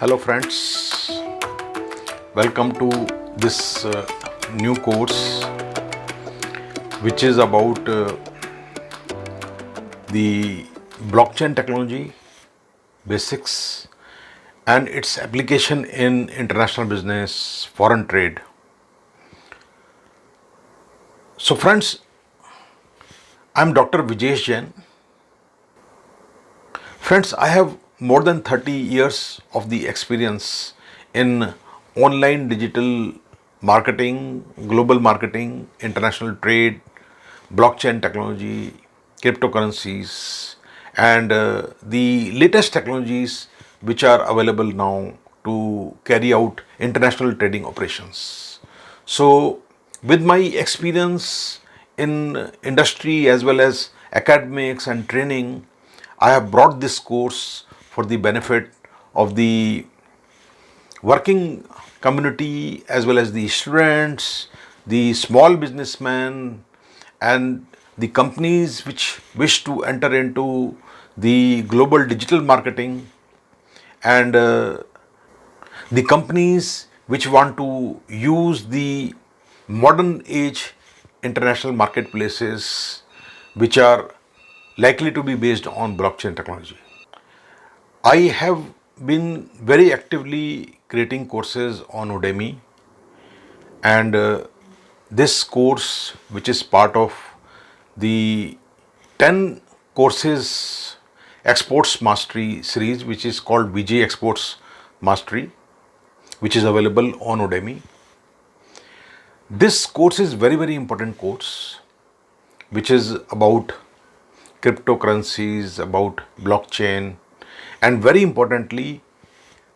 Hello friends, welcome to this new course which is about the blockchain technology basics and its application in international business, foreign trade. So friends, I'm Dr. Vijesh Jain. Friends, I have more than 30 years of the experience in online digital marketing, global marketing, international trade, blockchain technology, cryptocurrencies, and the latest technologies which are available now to carry out international trading operations. So, with my experience in industry as well as academics and training, I have brought this course for the benefit of the working community as well as the students, the small businessmen, and the companies which wish to enter into the global digital marketing, and the companies which want to use the modern age international marketplaces which are likely to be based on blockchain technology. I have been very actively creating courses on Udemy, and this course, which is part of the 10 courses Exports Mastery series, which is called VJ Exports Mastery, which is available on Udemy. This course is very important course, which is about cryptocurrencies, about blockchain, and very importantly,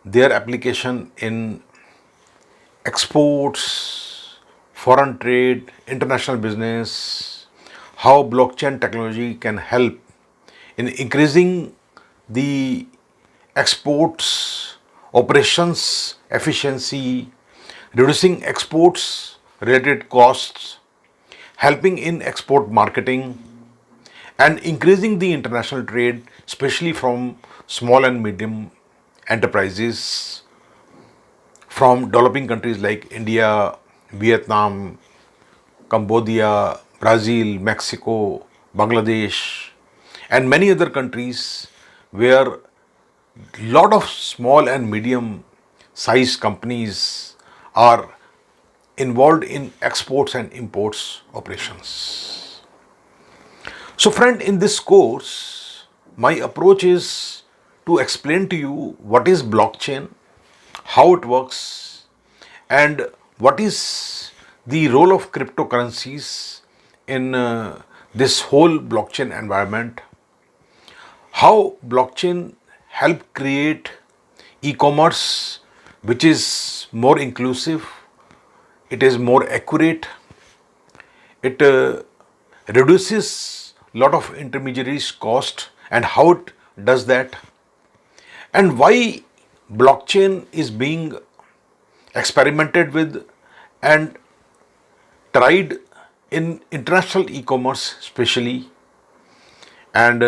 their application in exports, foreign trade, international business, how blockchain technology can help in increasing the exports operations efficiency, reducing exports related costs, helping in export marketing, and increasing the international trade, especially from small and medium enterprises from developing countries like India, Vietnam, Cambodia, Brazil, Mexico, Bangladesh, and many other countries where lot of small and medium sized companies are involved in exports and imports operations. So, friend, in this course, my approach is to explain to you what is blockchain, how it works, and what is the role of cryptocurrencies in this whole blockchain environment, how blockchain help create e-commerce which is more inclusive, it is more accurate, it reduces lot of intermediaries cost, and how it does that, and why blockchain is being experimented with and tried in international e-commerce especially, and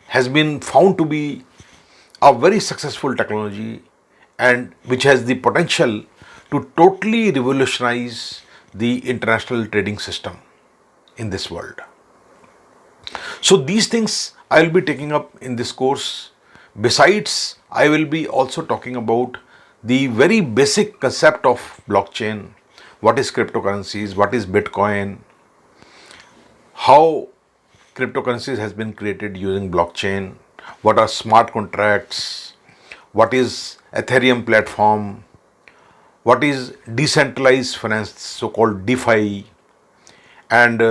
has been found to be a very successful technology and which has the potential to totally revolutionize the international trading system in this world. So these things I will be taking up in this course. Besides, I will be also talking about the very basic concept of blockchain, what is cryptocurrencies, what is Bitcoin, how cryptocurrencies has been created using blockchain, what are smart contracts, what is Ethereum platform, what is decentralized finance, so called DeFi, and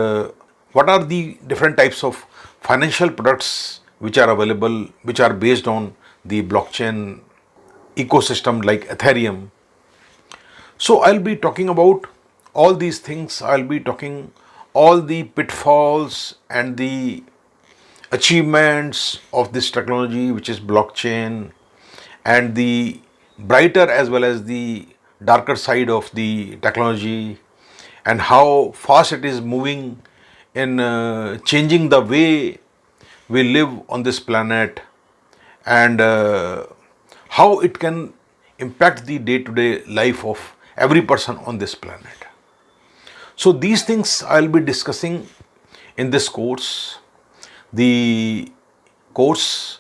what are the different types of financial products which are available, which are based on the blockchain ecosystem like Ethereum. So I'll be talking about all these things. I'll be talking all the pitfalls and the achievements of this technology, which is blockchain, and the brighter as well as the darker side of the technology, and how fast it is moving in changing the way we live on this planet, and how it can impact the day-to-day life of every person on this planet. So these things I'll be discussing in this course, the course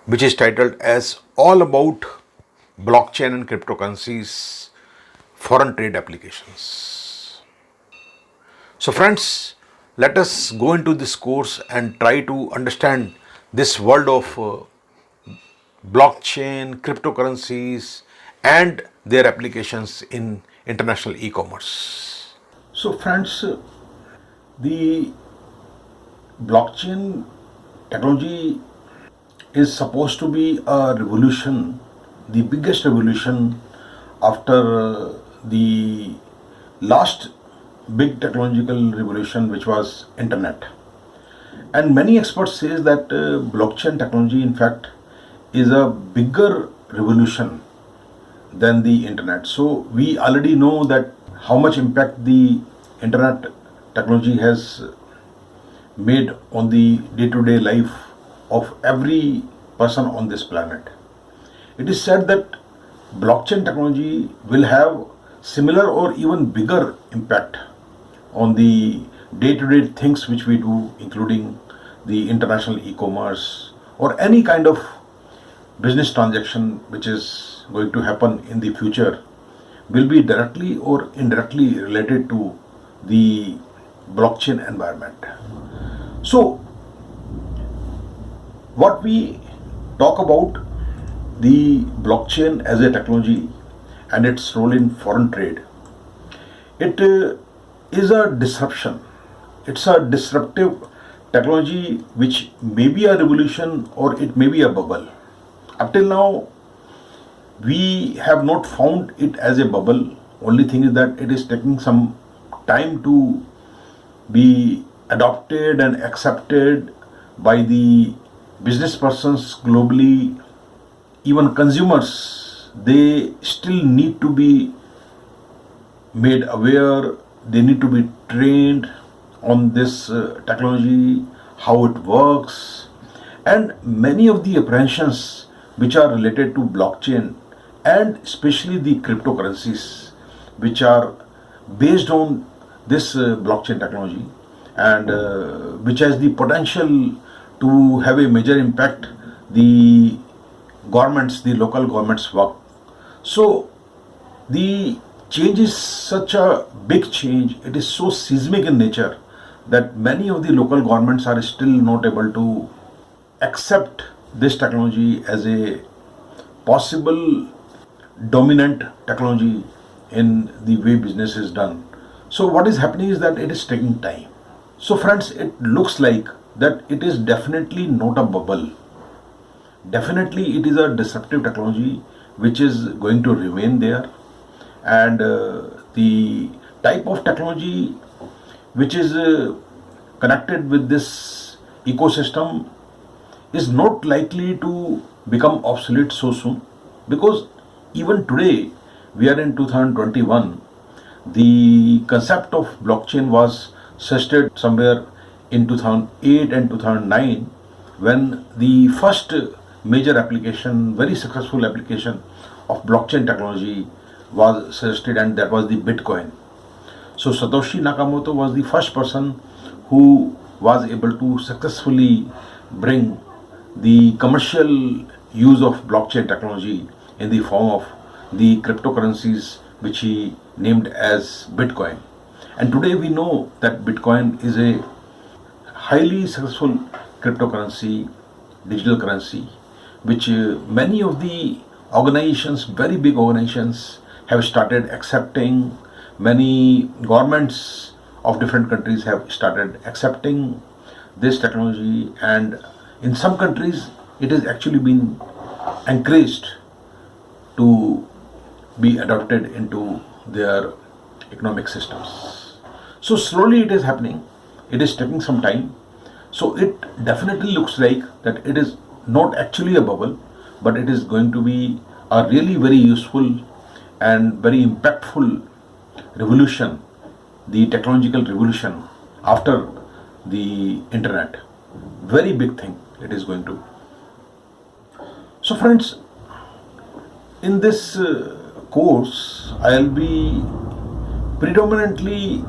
which is titled as All About Blockchain and Cryptocurrencies Foreign Trade Applications. So friends, let us go into this course and try to understand this world of blockchain, cryptocurrencies, and their applications in international e-commerce. So, friends, the blockchain technology is supposed to be a revolution, the biggest revolution after the last big technological revolution, which was internet. And many experts say that blockchain technology, in fact, is a bigger revolution than the internet. So we already know that how much impact the internet technology has made on the day-to-day life of every person on this planet. It is said that blockchain technology will have similar or even bigger impact on the day-to-day things which we do, including the international e-commerce or any kind of business transaction which is going to happen in the future, will be directly or indirectly related to the blockchain environment. So what we talk about the blockchain as a technology and its role in foreign trade, it is a disruption. It's a disruptive technology which may be a revolution or it may be a bubble. Up till now, we have not found it as a bubble. Only thing is that it is taking some time to be adopted and accepted by the business persons globally. Even consumers, they still need to be made aware, they need to be trained on this technology, how it works, and many of the apprehensions which are related to blockchain and especially the cryptocurrencies which are based on this blockchain technology and which has the potential to have a major impact the governments, the local governments work. So the change is such a big change, it is so seismic in nature that many of the local governments are still not able to accept this technology as a possible dominant technology in the way business is done. So what is happening is that it is taking time. So friends, it looks like that it is definitely not a bubble. Definitely it is a disruptive technology which is going to remain there, and the type of technology which is connected with this ecosystem is not likely to become obsolete so soon, because even today we are in 2021. The concept of blockchain was suggested somewhere in 2008 and 2009 when the first major application, very successful application of blockchain technology was suggested, and that was the Bitcoin. So Satoshi Nakamoto was the first person who was able to successfully bring the commercial use of blockchain technology in the form of the cryptocurrencies which he named as Bitcoin. And today we know that Bitcoin is a highly successful cryptocurrency, digital currency, which many of the organizations, very big organizations, have started accepting. Many governments of different countries have started accepting this technology, and in some countries it has actually been encouraged to be adopted into their economic systems. So slowly it is happening. It is taking some time. So it definitely looks like that it is not actually a bubble, but it is going to be a really very useful and very impactful revolution, the technological revolution after the internet. Very big thing it is going to. So friends, In this course, I'll be predominantly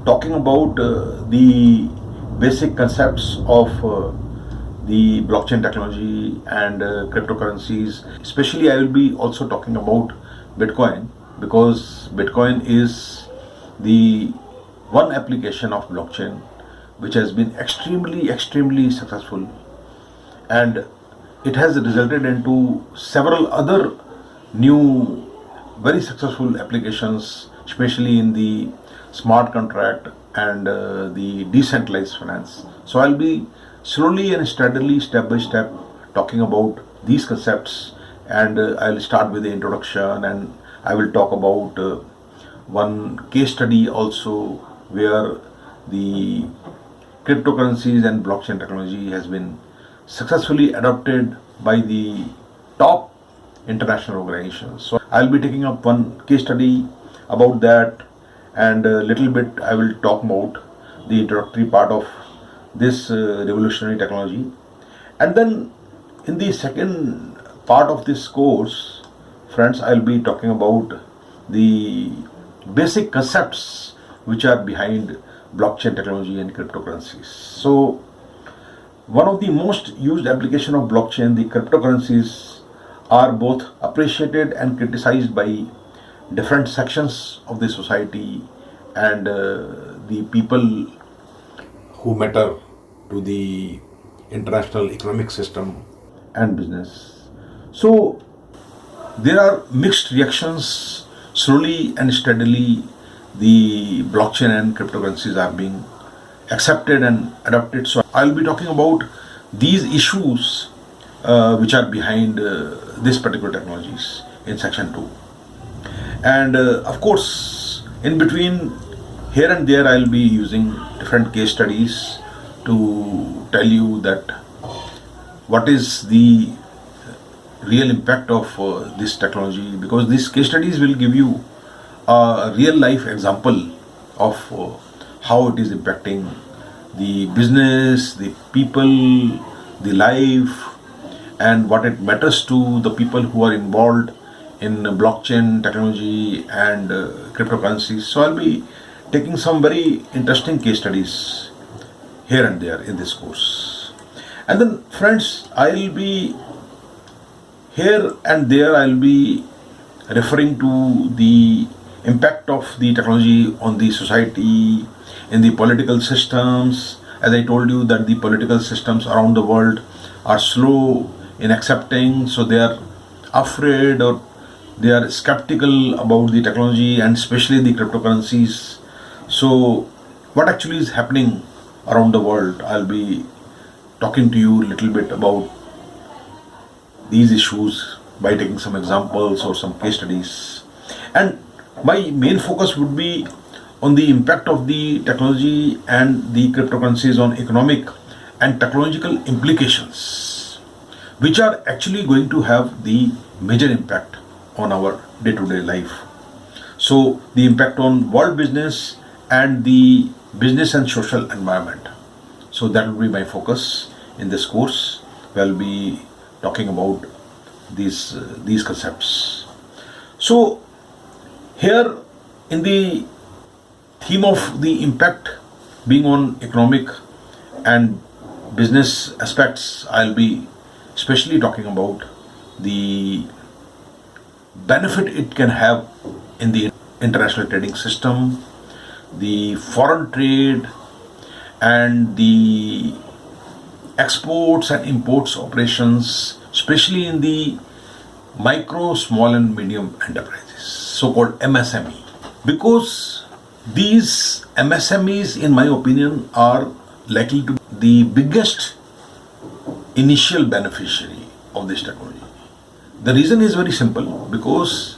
talking about the basic concepts of the blockchain technology and cryptocurrencies. Especially, I will be also talking about Bitcoin, because Bitcoin is the one application of blockchain which has been extremely successful, and it has resulted into several other new very successful applications, especially in the smart contract and the decentralized finance. So I'll be slowly and steadily, step by step, talking about these concepts, and I'll start with the introduction, and I will talk about one case study also, where the cryptocurrencies and blockchain technology has been successfully adopted by the top international organizations. So I'll be taking up one case study about that, and a little bit I will talk about the introductory part of this revolutionary technology. And then in the second part of this course, friends, I'll be talking about the basic concepts which are behind blockchain technology and cryptocurrencies. So one of the most used application of blockchain, the cryptocurrencies, are both appreciated and criticized by different sections of the society and the people who matter to the international economic system and business. So there are mixed reactions. Slowly and steadily, the blockchain and cryptocurrencies are being accepted and adopted. So I'll be talking about these issues which are behind this particular technologies in section 2. And of course, in between, here and there, I'll be using different case studies to tell you that what is the real impact of this technology, because these case studies will give you a real life example of how it is impacting the business, the people, the life, and what it matters to the people who are involved in blockchain technology and cryptocurrencies. So I'll be taking some very interesting case studies here and there in this course. And then friends, I'll be here and there, I'll be referring to the impact of the technology on the society, in the political systems. As I told you that the political systems around the world are slow in accepting, so they are afraid or they are skeptical about the technology and especially the cryptocurrencies. So what actually is happening around the world, I'll be talking to you a little bit about these issues by taking some examples or some case studies. And my main focus would be on the impact of the technology and the cryptocurrencies on economic and technological implications, which are actually going to have the major impact on our day-to-day life. So the impact on world business and the business and social environment. So that will be my focus in this course. We'll be talking about these concepts. So here in the theme of the impact being on economic and business aspects, I'll be especially talking about the benefit it can have in the international trading system, the foreign trade, and the exports and imports operations, especially in the micro, small and medium enterprises, so-called MSME. Because these MSMEs, in my opinion, are likely to be the biggest initial beneficiary of this technology. The reason is very simple, because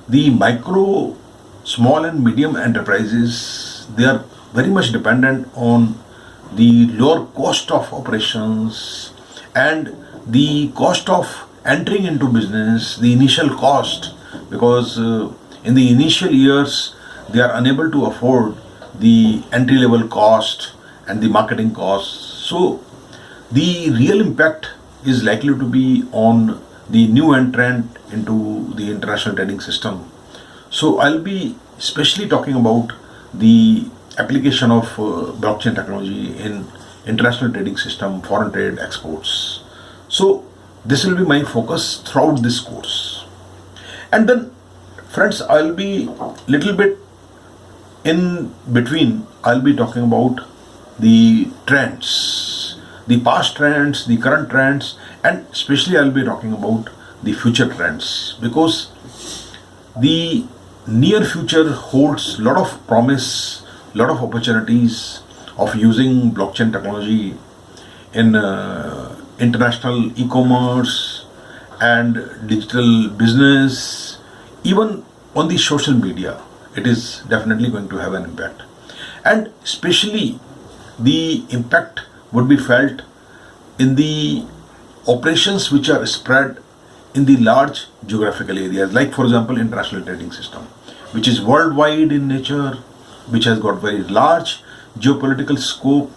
the micro, small and medium enterprises, they are very much dependent on the lower cost of operations and the cost of entering into business, the initial cost, because in the initial years they are unable to afford the entry level cost and the marketing costs. So the real impact is likely to be on the new entrant into the international trading system. So I'll be especially talking about the application of blockchain technology in international trading system, foreign trade, exports. So this will be my focus throughout this course. And then, friends, I'll be little bit in between. I'll be talking about the trends, the past trends, the current trends, and especially I'll be talking about the future trends, because the near future holds a lot of promise, lot of opportunities of using blockchain technology in international e-commerce and digital business, even on the social media. It is definitely going to have an impact, and especially the impact would be felt in the operations which are spread in the large geographical areas, like for example international trading system, which is worldwide in nature, which has got very large geopolitical scope.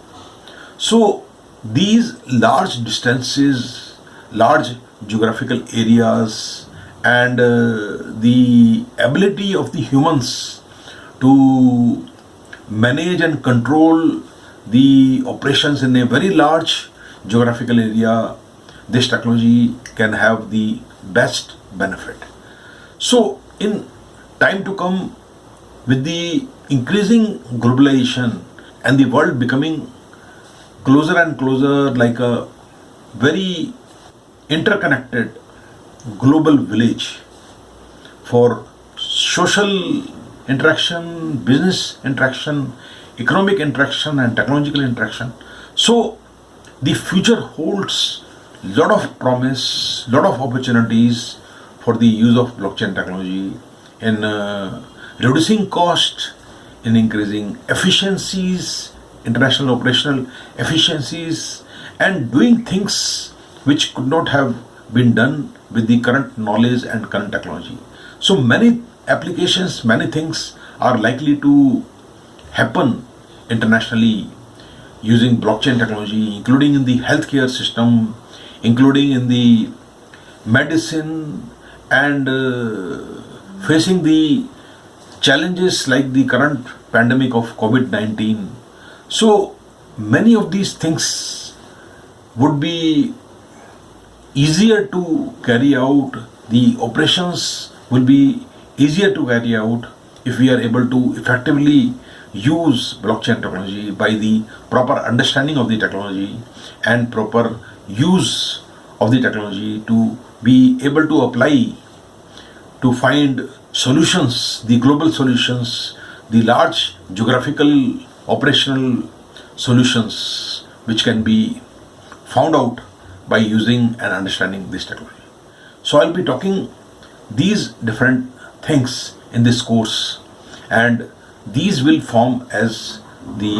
So these large distances, large geographical areas, and the ability of the humans to manage and control the operations in a very large geographical area, this technology can have the best benefit. So in time to come, with the increasing globalization and the world becoming closer and closer, like a very interconnected global village for social interaction, business interaction, economic interaction, and technological interaction. So the future holds lot of promise, lot of opportunities for the use of blockchain technology in reducing cost, in increasing efficiencies, international operational efficiencies, and doing things which could not have been done with the current knowledge and current technology. So many applications, many things are likely to happen internationally using blockchain technology, including in the healthcare system, including in the medicine, and facing the challenges like the current pandemic of COVID-19. So many of these things would be easier to carry out, the operations will be easier to carry out if we are able to effectively use blockchain technology by the proper understanding of the technology and proper use of the technology to be able to apply to find solutions, the global solutions, the large geographical operational solutions which can be found out by using and understanding this technology. So I'll be talking these different things in this course, and these will form as the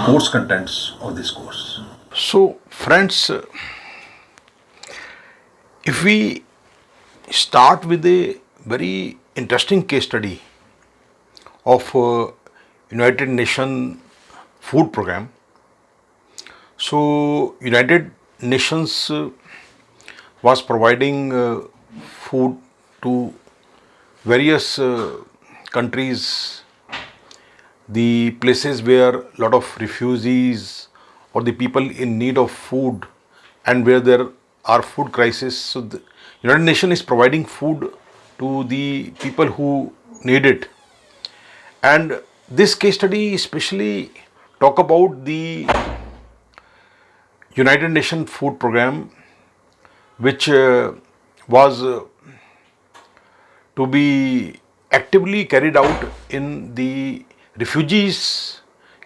course contents of this course. So friends, if we start with a very interesting case study of United Nations food program. So United Nations was providing food to various countries, the places where a lot of refugees or the people in need of food, and where there are food crisis. So the United Nations is providing food to the people who need it. And this case study especially talk about the United Nations food program, which was to be actively carried out in the refugees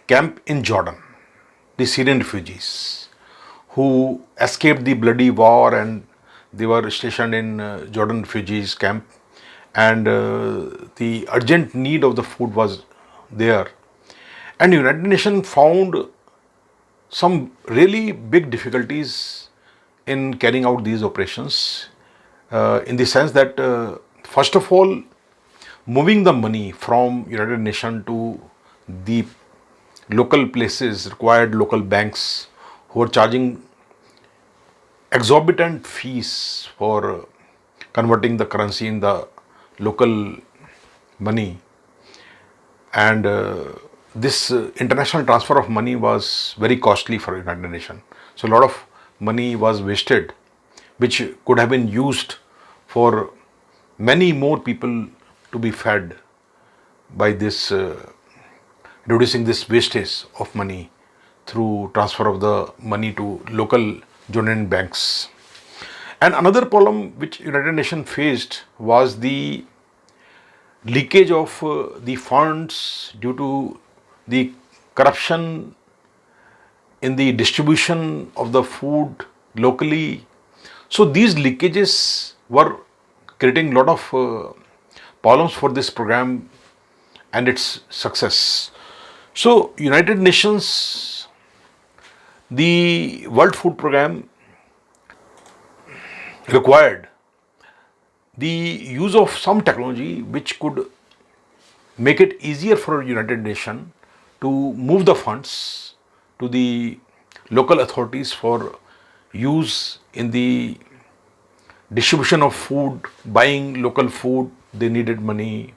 camp in Jordan, the Syrian refugees who escaped the bloody war, and they were stationed in Jordan refugees camp, and the urgent need of the food was there. And United Nations found some really big difficulties in carrying out these operations, in the sense that first of all, moving the money from United Nations to the local places required local banks who are charging exorbitant fees for converting the currency in the local money. And this international transfer of money was very costly for United Nations. So a lot of money was wasted, which could have been used for many more people to be fed by this reducing this wastage of money through transfer of the money to local union banks. And another problem which United Nations faced was the leakage of the funds due to the corruption in the distribution of the food locally. So these leakages were creating a lot of problems for this program and its success. So United Nations, the World Food Program required the use of some technology which could make it easier for United Nations to move the funds to the local authorities for use in the distribution of food, buying local food, they needed money,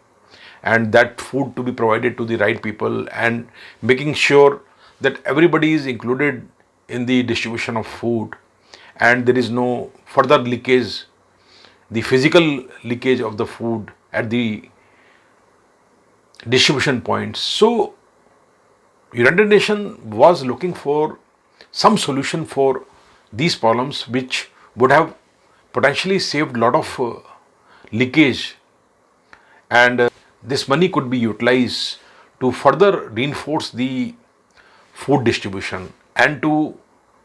and that food to be provided to the right people, and making sure that everybody is included in the distribution of food and there is no further leakage, the physical leakage of the food at the distribution points. So United Nations was looking for some solution for these problems which would have potentially saved a lot of leakage, and this money could be utilized to further reinforce the food distribution and to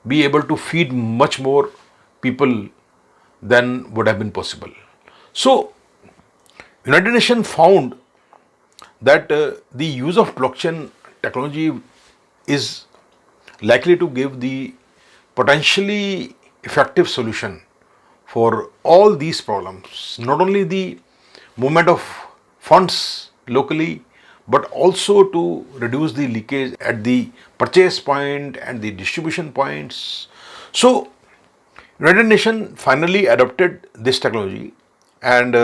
be able to feed much more people than would have been possible. So United Nations found that the use of blockchain technology is likely to give the potentially effective solution for all these problems, not only the movement of funds locally, but also to reduce the leakage at the purchase point and the distribution points. So United Nations finally adopted this technology, and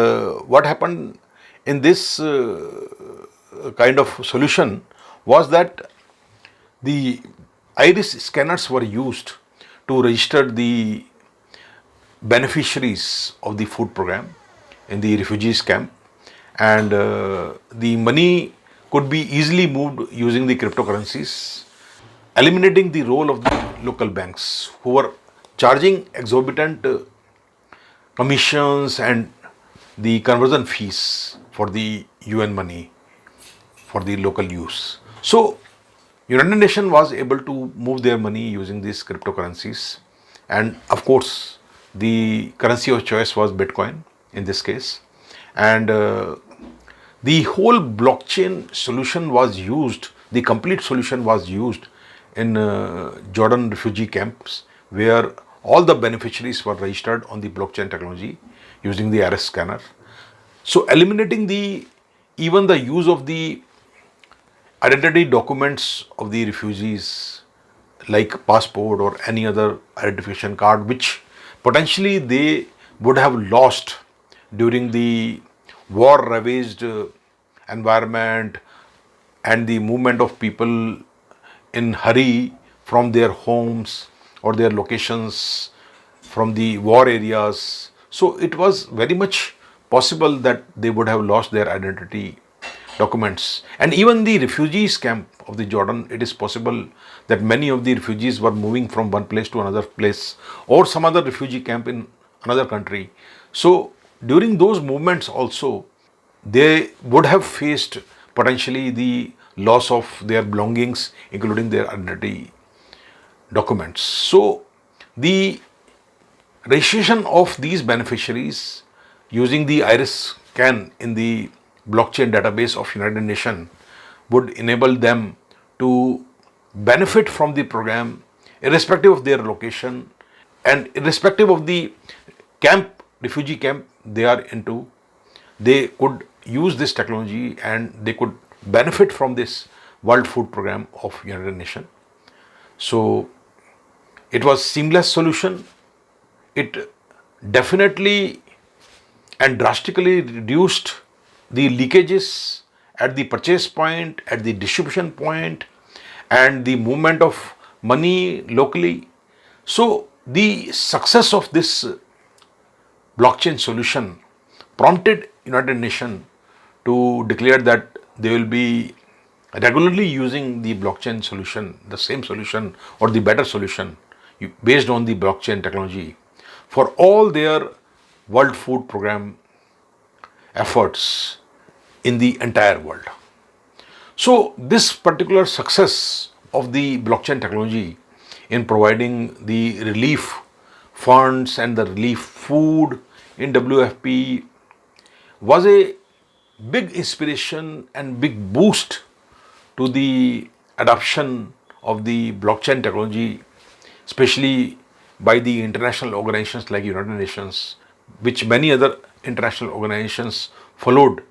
what happened in this kind of solution was that the iris scanners were used to register the beneficiaries of the food program in the refugees camp, and the money could be easily moved using the cryptocurrencies, eliminating the role of the local banks who were charging exorbitant commissions and the conversion fees for the UN money for the local use. So United Nations was able to move their money using these cryptocurrencies, and of course the currency of choice was Bitcoin in this case, and the whole blockchain solution was used, the complete solution was used in Jordan refugee camps, where all the beneficiaries were registered on the blockchain technology using the iris scanner. So eliminating the even the use of the identity documents of the refugees like passport or any other identification card, which potentially they would have lost during the war ravaged environment and the movement of people in hurry from their homes or their locations from the war areas. So it was very much possible that they would have lost their identity documents. And even the refugees camp of the Jordan, it is possible that many of the refugees were moving from one place to another place or some other refugee camp in another country. So during those movements also, they would have faced potentially the loss of their belongings, including their identity documents. So the registration of these beneficiaries using the iris scan in the blockchain database of United Nations would enable them to benefit from the program irrespective of their location and irrespective of the camp, refugee camp they are into. They could use this technology and they could benefit from this World Food Program of United Nations. So it was seamless solution. It definitely and drastically reduced the leakages at the purchase point, at the distribution point, and the movement of money locally. So, the success of this blockchain solution prompted United Nations to declare that they will be regularly using the blockchain solution, the same solution or the better solution based on the blockchain technology for all their World Food Program efforts in the entire world. So, this particular success of the blockchain technology in providing the relief funds and the relief food in WFP was a big inspiration and big boost to the adoption of the blockchain technology, especially by the international organizations like United Nations, which many other international organizations followed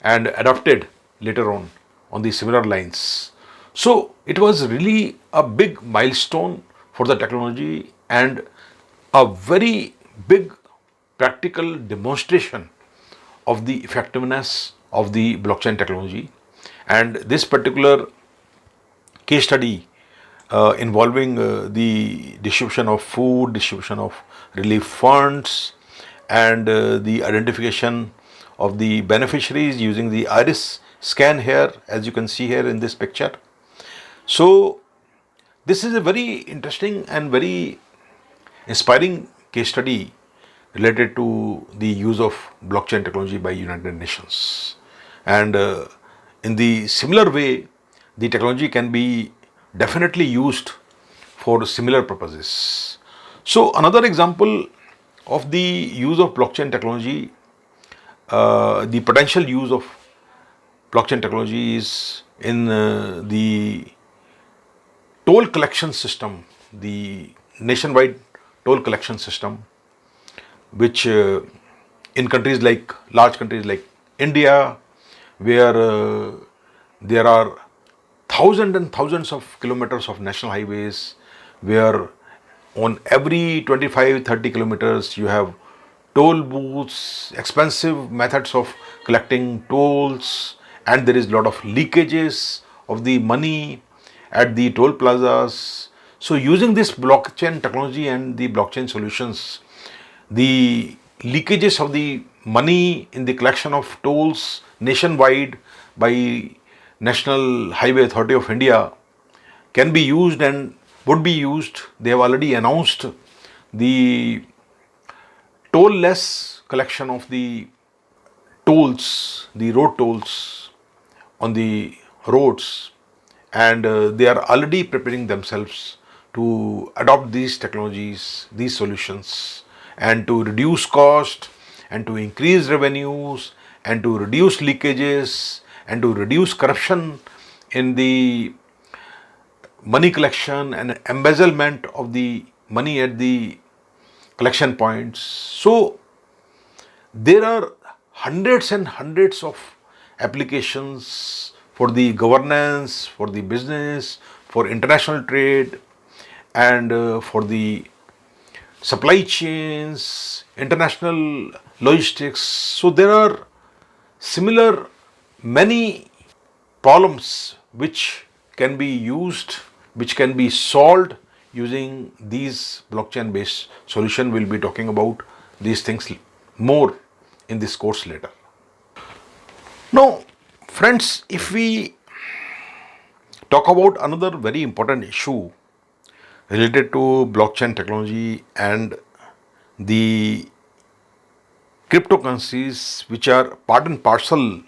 and adopted later on the similar lines. So it was really a big milestone for the technology and a very big practical demonstration of the effectiveness of the blockchain technology. And this particular case study involving the distribution of food, distribution of relief funds, and the identification of the beneficiaries using the iris scan here, as you can see here in this picture. So, this is a very interesting and very inspiring case study related to the use of blockchain technology by United Nations. And in the similar way, the technology can be definitely used for similar purposes. So another example of the use of blockchain technology, the potential use of blockchain technology is in the toll collection system, the nationwide toll collection system, which in countries like large countries like India, where there are thousands and thousands of kilometers of national highways, where on every 25-30 kilometers you have toll booths, expensive methods of collecting tolls, and there is a lot of leakages of the money at the toll plazas. So using this blockchain technology and the blockchain solutions, the leakages of the money in the collection of tolls nationwide by National Highway Authority of India can be used and would be used. They have already announced the toll-less collection of the tolls, the road tolls on the roads, and they are already preparing themselves to adopt these technologies, these solutions, and to reduce cost and to increase revenues and to reduce leakages and to reduce corruption in the money collection and embezzlement of the money at the collection points. So there are hundreds and hundreds of applications for the governance, for the business, for international trade, and for the supply chains, international logistics. So there are similar many problems which can be used, which can be solved using these blockchain based solution. We'll be talking about these things more in this course later. Now, friends, if we talk about another very important issue related to blockchain technology and the cryptocurrencies, which are part and parcel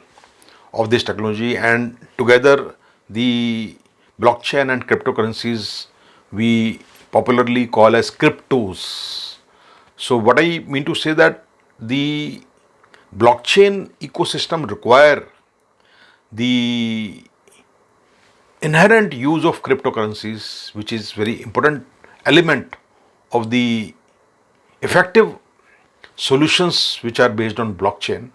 of this technology, and together the blockchain and cryptocurrencies we popularly call as cryptos. So what I mean to say that the blockchain ecosystem require the inherent use of cryptocurrencies, which is very important element of the effective solutions which are based on blockchain,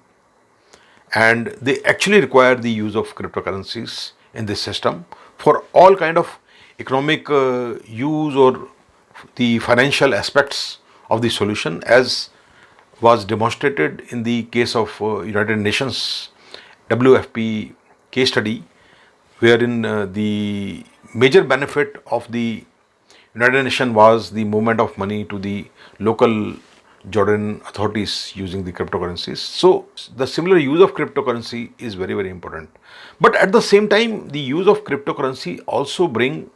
and they actually require the use of cryptocurrencies in this system for all kind of economic use or the financial aspects of the solution, as was demonstrated in the case of United Nations WFP case study, wherein the major benefit of the United Nations was the movement of money to the local Jordan authorities using the cryptocurrencies. So the similar use of cryptocurrency is very, very important. But at the same time, the use of cryptocurrency also bring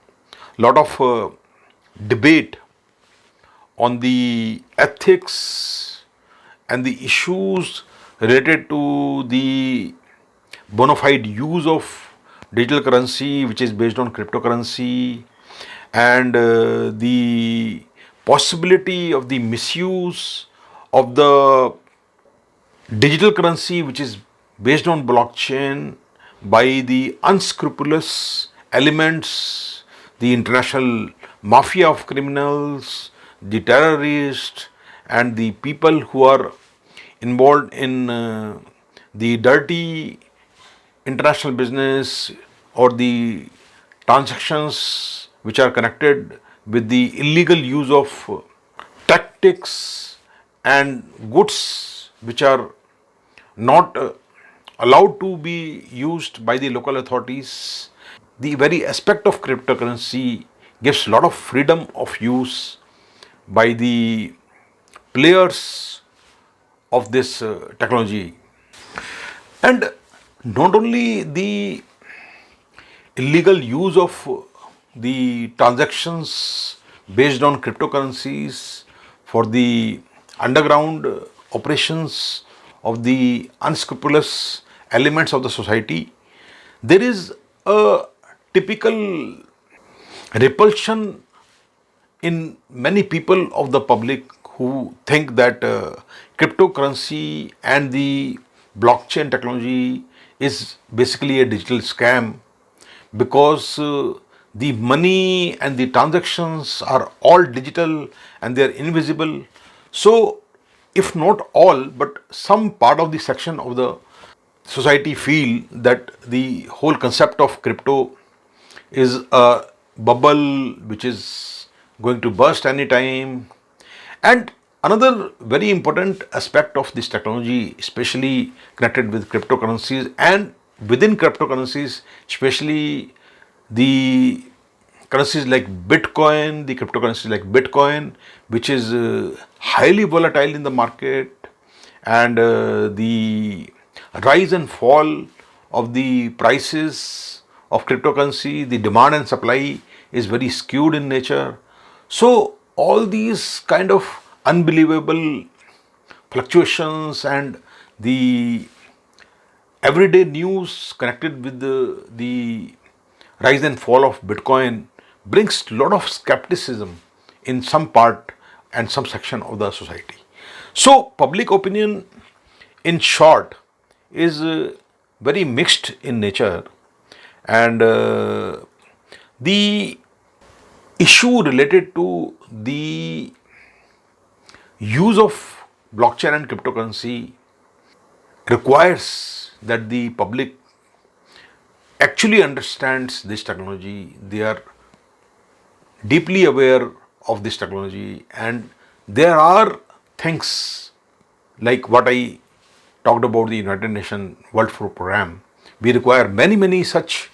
lot of debate on the ethics and the issues related to the bona fide use of digital currency which is based on cryptocurrency, and the possibility of the misuse of the digital currency which is based on blockchain by the unscrupulous elements, the international mafia of criminals, the terrorists, and the people who are involved in the dirty international business or the transactions which are connected with the illegal use of tactics and goods which are not allowed to be used by the local authorities. The very aspect of cryptocurrency gives a lot of freedom of use by the players of this technology. And not only the illegal use of the transactions based on cryptocurrencies for the underground operations of the unscrupulous elements of the society, there is a typical repulsion in many people of the public who think that cryptocurrency and the blockchain technology is basically a digital scam, because the money and the transactions are all digital and they are invisible. So if not all but some part of the section of the society feel that the whole concept of crypto is a bubble which is going to burst anytime. And another very important aspect of this technology, especially connected with cryptocurrencies and within cryptocurrencies, especially the currencies like Bitcoin, the cryptocurrencies like Bitcoin, which is highly volatile in the market, and the rise and fall of the prices of cryptocurrency, the demand and supply is very skewed in nature. So all these kind of unbelievable fluctuations and the everyday news connected with the rise and fall of Bitcoin brings a lot of skepticism in some part and some section of the society. So public opinion, in short, is very mixed in nature, and the issue related to the use of blockchain and cryptocurrency requires that the public actually understands this technology. They are deeply aware of this technology, and there are things like what I talked about the United Nations World Food Program. We require many such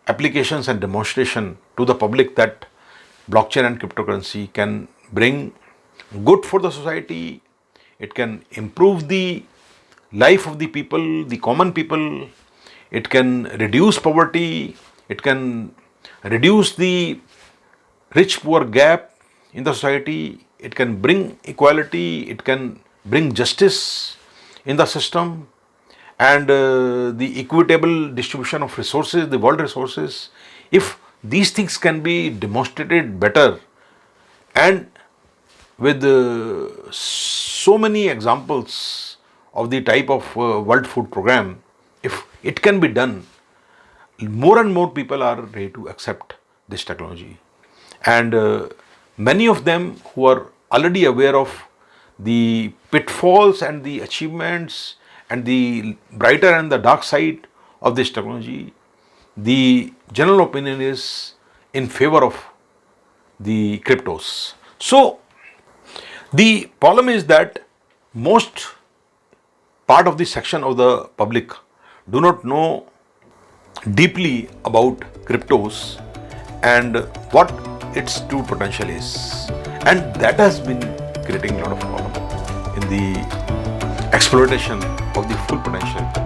applications and demonstration to the public that blockchain and cryptocurrency can bring good for the society. It can improve the life of the people, the common people. It can reduce poverty. It can reduce the rich poor gap in the society. It can bring equality. It can bring justice in the system, and the equitable distribution of resources, the world resources. If these things can be demonstrated better, and with so many examples of the type of World Food Program, if it can be done, more and more people are ready to accept this technology. And many of them who are already aware of the pitfalls and the achievements and the brighter and the dark side of this technology, the general opinion is in favor of the cryptos. So the problem is that most part of the section of the public do not know deeply about cryptos and what its true potential is. And that has been creating a lot of problem in the exploitation of the full potential